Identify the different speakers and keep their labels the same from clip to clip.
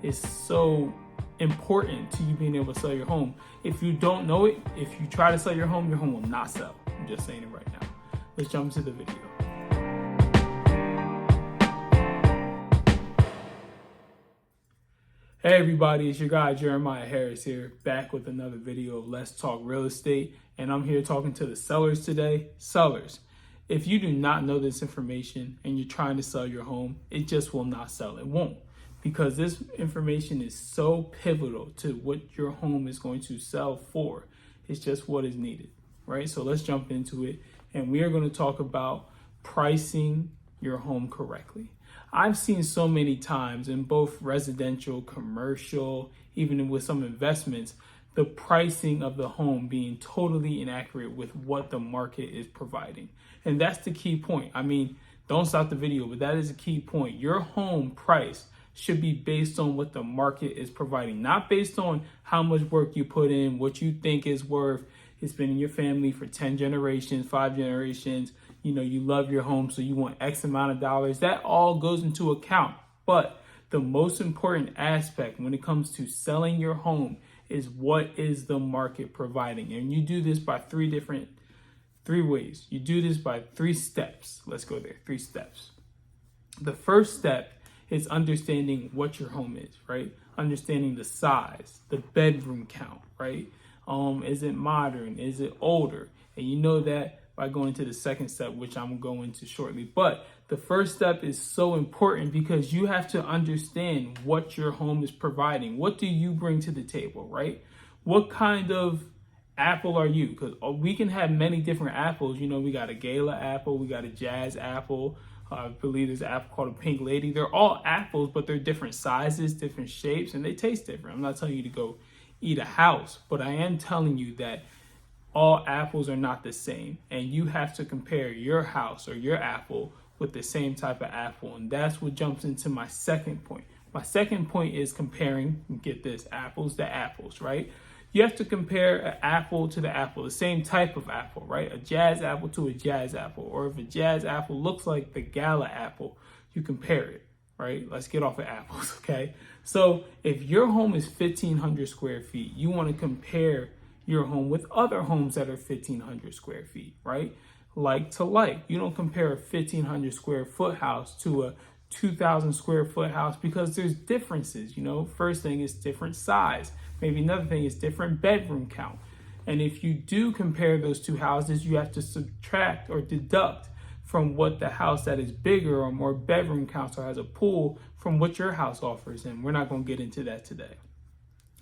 Speaker 1: is so important to you being able to sell your home. If you don't know it, if you try to sell your home will not sell. I'm just saying it right now. Let's jump into the video. Hey everybody, it's your guy Jeremiah Harris here, back with another video of Let's Talk Real Estate, and I'm here talking to the sellers today. Sellers, if you do not know this information and you're trying to sell your home, it just will not sell. It won't, because this information is so pivotal to what your home is going to sell for. It's just what is needed, right? So let's jump into it, and we are going to talk about pricing your home correctly. I've seen so many times in both residential, commercial, even with some investments, the pricing of the home being totally inaccurate with what the market is providing. And that's the key point. I mean, don't stop the video, but that is a key point. Your home price should be based on what the market is providing, not based on how much work you put in, what you think is worth. It's been in your family for 10 generations, 5 generations. You know, you love your home, so you want X amount of dollars. That all goes into account. But the most important aspect when it comes to selling your home is what is the market providing. And you do this by three ways. You do this by 3 steps. Let's go there, 3 steps. The first step is understanding what your home is, right? Understanding the size, the bedroom count, right? Is it modern? Is it older? And you know that by going to the second step, which I'm going into shortly. But the first step is so important because you have to understand what your home is providing. What do you bring to the table, right? What kind of apple are you? Because we can have many different apples. You know, we got a Gala apple, we got a Jazz apple. I believe there's an apple called a Pink Lady. They're all apples, but they're different sizes, different shapes, and they taste different. I'm not telling you to go eat a house, but I am telling you that all apples are not the same, and you have to compare your house or your apple with the same type of apple. And that's what jumps into my second point. My second point is comparing, get this, apples to apples, right? You have to compare an apple to the apple, the same type of apple, right? A Jazz apple to a Jazz apple. Or if a Jazz apple looks like the Gala apple, you compare it, right? Let's get off of apples, okay? So if your home is 1,500 square feet, you want to compare your home with other homes that are 1,500 square feet, right? Like to like. You don't compare a 1,500 square foot house to a 2,000 square foot house because there's differences, you know? First thing is different size. Maybe another thing is different bedroom count. And if you do compare those two houses, you have to subtract or deduct from what the house that is bigger or more bedroom counts or has a pool from what your house offers. And we're not going to get into that today.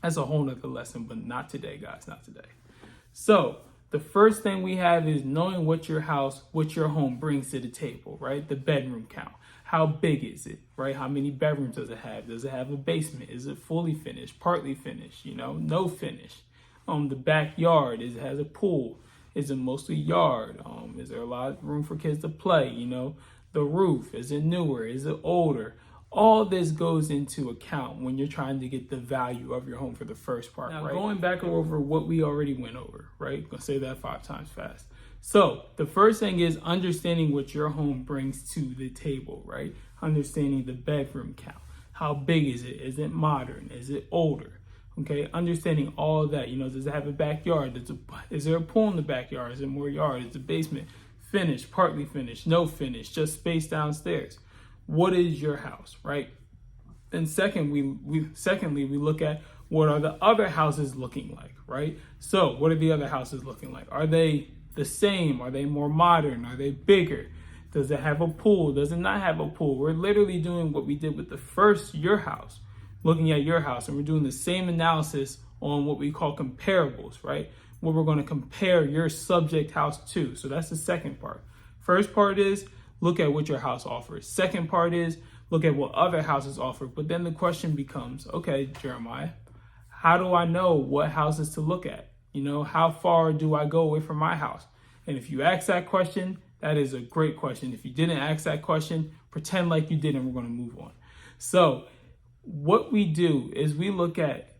Speaker 1: That's a whole nother lesson, but not today, guys, not today. So the first thing we have is knowing what your house, what your home brings to the table, right? The bedroom count. How big is it, right? How many bedrooms does it have? Does it have a basement? Is it fully finished, partly finished, you know, no finish? The backyard, is it has a pool? Is it mostly yard? Is there a lot of room for kids to play, you know? The roof, is it newer? Is it older? All this goes into account when you're trying to get the value of your home for the first part, now, right? Going back over what we already went over, right? I'm gonna say that 5 times fast. So the first thing is understanding what your home brings to the table, right? Understanding the bedroom count. How big is it? Is it modern? Is it older? Okay, understanding all of that. You know, does it have a backyard? Is there a pool in the backyard? Is it more yard? Is the basement finished, partly finished, no finish, just space downstairs? What is your house, right? And secondly, we look at what are the other houses looking like, right? So what are the other houses looking like? Are they the same? Are they more modern? Are they bigger? Does it have a pool? Does it not have a pool? We're literally doing what we did with the first your house, looking at your house, and we're doing the same analysis on what we call comparables, right? What we're going to compare your subject house to. So that's the second part. First part is look at what your house offers. Second part is look at what other houses offer. But then the question becomes, okay, Jeremiah, how do I know what houses to look at? You know, how far do I go away from my house? And if you ask that question, that is a great question. If you didn't ask that question, pretend like you did and we're going to move on. So what we do is we look at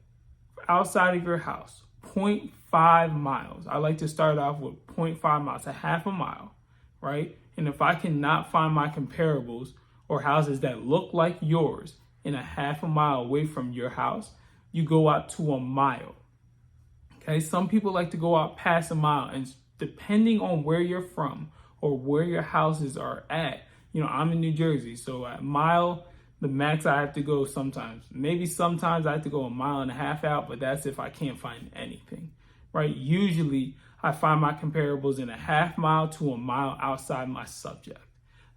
Speaker 1: outside of your house, 0.5 miles. I like to start off with 0.5 miles, a half a mile, right? And if I cannot find my comparables or houses that look like yours in a half a mile away from your house, you go out to a mile. Okay, some people like to go out past a mile, and depending on where you're from or where your houses are at, I'm in New Jersey, so at mile, the max I have to go sometimes. Maybe sometimes I have to go a mile and a half out, but that's if I can't find anything, right? Usually I find my comparables in a half mile to a mile outside my subject,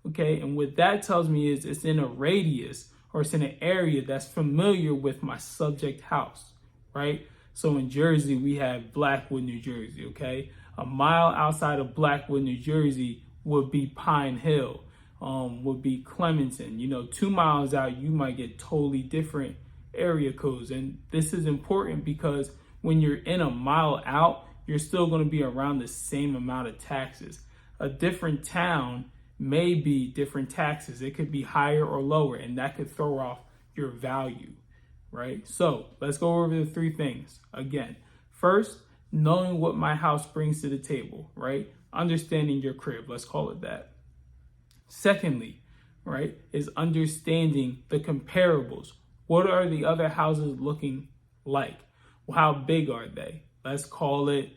Speaker 1: okay? And what that tells me is it's in a radius, or it's in an area that's familiar with my subject house, right? So in Jersey, we have Blackwood, New Jersey, okay? A mile outside of Blackwood, New Jersey would be Pine Hill, would be Clementon. 2 miles out, you might get totally different area codes. And this is important because when you're in a mile out, you're still going to be around the same amount of taxes. A different town may be different taxes. It could be higher or lower, and that could throw off your value, right? So let's go over the 3 things again. First, knowing what my house brings to the table, right? Understanding your crib, let's call it that. Secondly, right, is understanding the comparables. What are the other houses looking like? Well, how big are they? Let's call it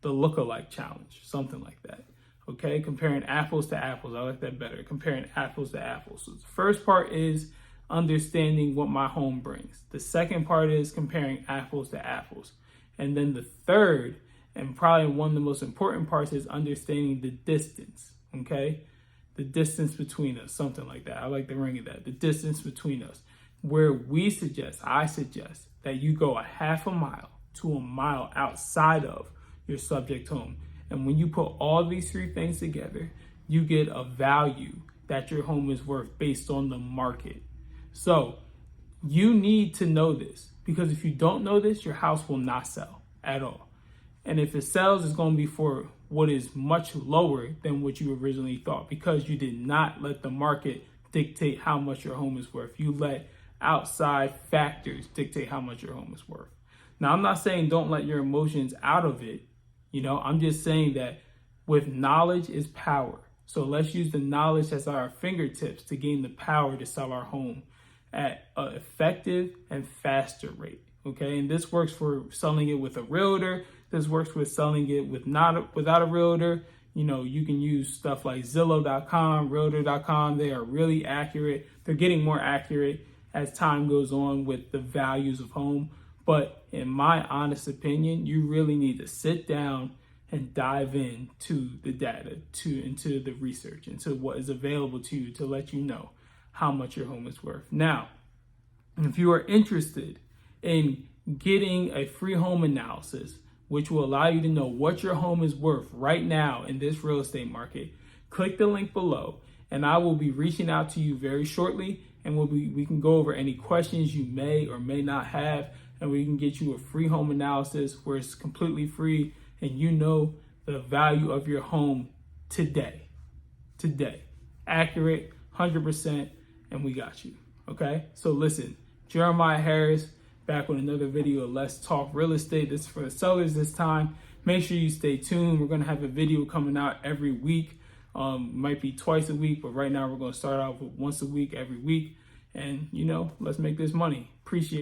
Speaker 1: the lookalike challenge, something like that. Okay, comparing apples to apples. I like that better. Comparing apples to apples. So the first part is understanding what my home brings. The second part is comparing apples to apples. And then the third, and probably one of the most important parts, is understanding the distance, okay? The distance between us, something like that. I like the ring of that. The distance between us, where I suggest that you go a half a mile to a mile outside of your subject home. And when you put all these 3 things together, you get a value that your home is worth based on the market. So you need to know this, because if you don't know this, your house will not sell at all. And if it sells, it's going to be for what is much lower than what you originally thought, because you did not let the market dictate how much your home is worth. You let outside factors dictate how much your home is worth. Now, I'm not saying don't let your emotions out of it. I'm just saying that with knowledge is power. So let's use the knowledge as our fingertips to gain the power to sell our home at an effective and faster rate. Okay, and this works for selling it with a realtor. This works with selling it without a realtor. You can use stuff like Zillow.com, Realtor.com. They are really accurate. They're getting more accurate as time goes on with the values of home. But in my honest opinion, you really need to sit down and dive into the data, into the research, into what is available to you to let you know how much your home is worth. Now, if you are interested in getting a free home analysis, which will allow you to know what your home is worth right now in this real estate market, click the link below, and I will be reaching out to you very shortly, and we can go over any questions you may or may not have, and we can get you a free home analysis where it's completely free, and you know the value of your home today. Accurate, 100%, and we got you, okay? So listen, Jeremiah Harris, back with another video of Let's Talk Real Estate. This is for the sellers this time. Make sure you stay tuned. We're going to have a video coming out every week. Might be twice a week, but right now we're going to start out with once a week, every week. And, let's make this money. Appreciate it.